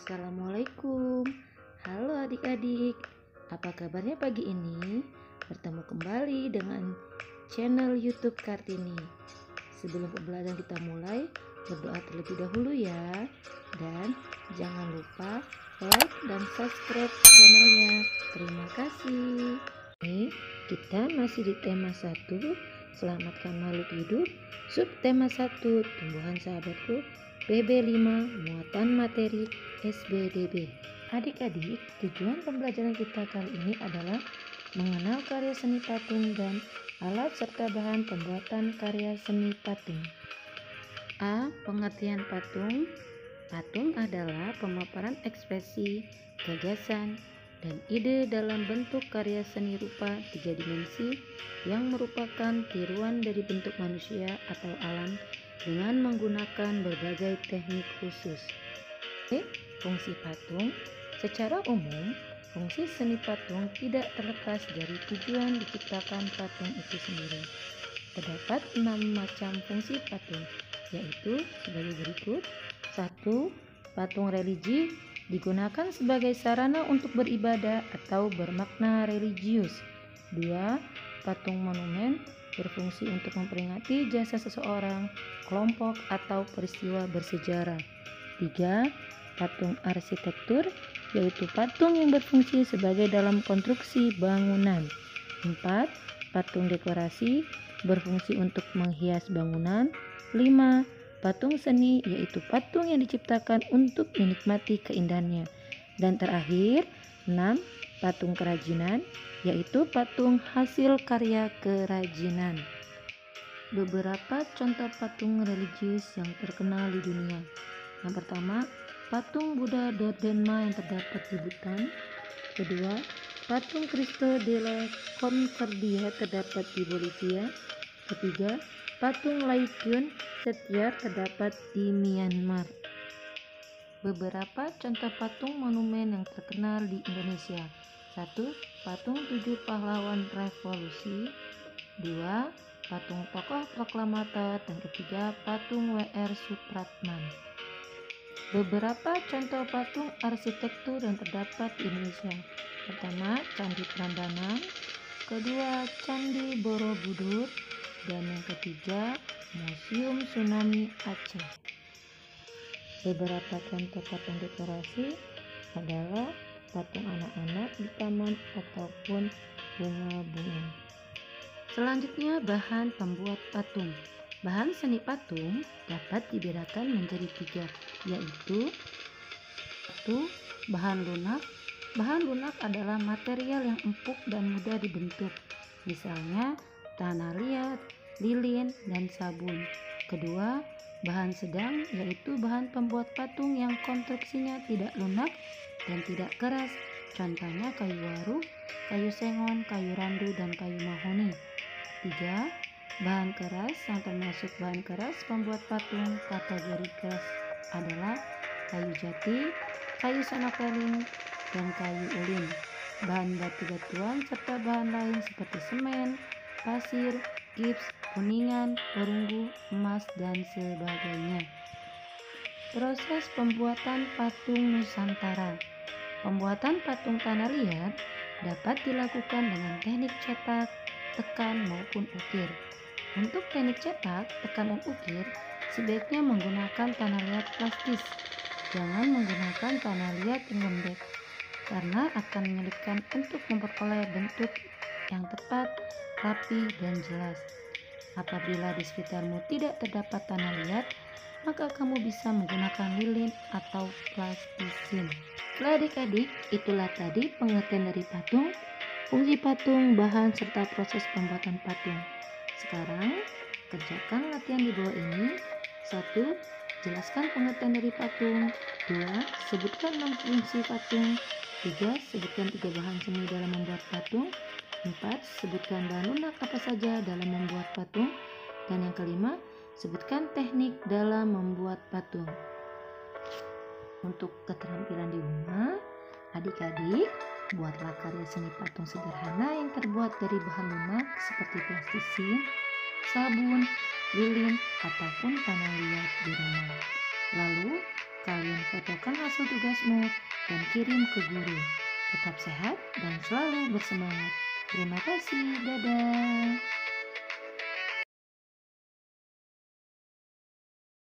Assalamualaikum. Halo adik-adik. Apa kabarnya pagi ini? Bertemu kembali dengan channel YouTube Kartini. Sebelum pembelajaran kita mulai, berdoa terlebih dahulu ya. Dan jangan lupa like dan subscribe channelnya. Terima kasih. Ini kita masih di tema 1, selamatkan makhluk hidup. Subtema 1, tumbuhan sahabatku. BB5, muatan materi SBDB. Adik-adik, tujuan pembelajaran kita kali ini adalah mengenal karya seni patung dan alat serta bahan pembuatan karya seni patung. A. Pengertian patung. Patung adalah pemaparan ekspresi, gagasan, dan ide dalam bentuk karya seni rupa 3 dimensi yang merupakan tiruan dari bentuk manusia atau alam dengan menggunakan berbagai teknik khusus. Fungsi patung. Secara umum, fungsi seni patung tidak terlepas dari tujuan diciptakan patung itu sendiri. Terdapat 6 macam fungsi patung, yaitu sebagai berikut. 1. Patung religi digunakan sebagai sarana untuk beribadah atau bermakna religius. 2. Patung monumen berfungsi untuk memperingati jasa seseorang, kelompok, atau peristiwa bersejarah. 3. Patung arsitektur, yaitu patung yang berfungsi sebagai dalam konstruksi bangunan. 4. Patung dekorasi, berfungsi untuk menghias bangunan. 5. Patung seni, yaitu patung yang diciptakan untuk menikmati keindahannya. Dan terakhir, 6. Patung kerajinan, yaitu patung hasil karya kerajinan. Beberapa contoh patung religius yang terkenal di dunia. Yang pertama, patung Buddha Dodema yang terdapat di Bhutan. Kedua, patung Cristo della Concordia terdapat di Bolivia. Ketiga, patung Laikun Setyar terdapat di Myanmar. Beberapa contoh patung monumen yang terkenal di Indonesia. 1. Patung 7 pahlawan revolusi. 2. Patung tokoh proklamator. Dan ketiga, patung W.R. Supratman. Beberapa contoh patung arsitektur yang terdapat di Indonesia. Pertama, Candi Prambanan. Kedua, Candi Borobudur. Dan yang ketiga, Museum Tsunami Aceh. Beberapa contoh patung dekorasi adalah patung anak-anak di taman ataupun bunga-bunga. Selanjutnya, bahan pembuat patung. Bahan seni patung dapat dibedakan menjadi 3, yaitu 1. Bahan lunak. Bahan lunak adalah material yang empuk dan mudah dibentuk, misalnya tanah liat, lilin, dan sabun. Kedua, bahan sedang, yaitu bahan pembuat patung yang konstruksinya tidak lunak dan tidak keras, contohnya kayu waru, kayu sengon, kayu randu, dan kayu mahoni. 3. Bahan keras yang termasuk bahan keras pembuat patung kategori keras adalah kayu jati, kayu sonokeling, dan kayu ulin. Bahan batu-batuan serta bahan lain seperti semen, pasir, gips, kuningan, perunggu, emas, dan sebagainya. Proses pembuatan patung Nusantara. Pembuatan patung tanah liat dapat dilakukan dengan teknik cetak, tekan, maupun ukir. Untuk teknik cetak, tekan, dan ukir sebaiknya menggunakan tanah liat plastis. Jangan menggunakan tanah liat yang lembek, karena akan menyulitkan untuk memperoleh bentuk yang tepat, rapi, dan jelas. Apabila di sekitarmu tidak terdapat tanah liat, maka kamu bisa menggunakan lilin atau plastisin. Adik-adik, itulah tadi pengertian dari patung, fungsi patung, bahan, serta proses pembuatan patung. Sekarang, kerjakan latihan di bawah ini. 1. Jelaskan pengertian dari patung. 2. Sebutkan 6 fungsi patung. 3. Sebutkan 3 bahan seni dalam membuat patung. 4. Sebutkan bahan lunak apa saja dalam membuat patung. Dan yang kelima, sebutkan teknik dalam membuat patung. Untuk keterampilan di rumah, adik-adik buatlah karya seni patung sederhana yang terbuat dari bahan lunak seperti plastisin, sabun, lilin, ataupun tanah liat di rumah. Lalu Kalian fotokan hasil tugasmu dan kirim ke guru. Tetap sehat dan selalu bersemangat. Terima kasih, dadah.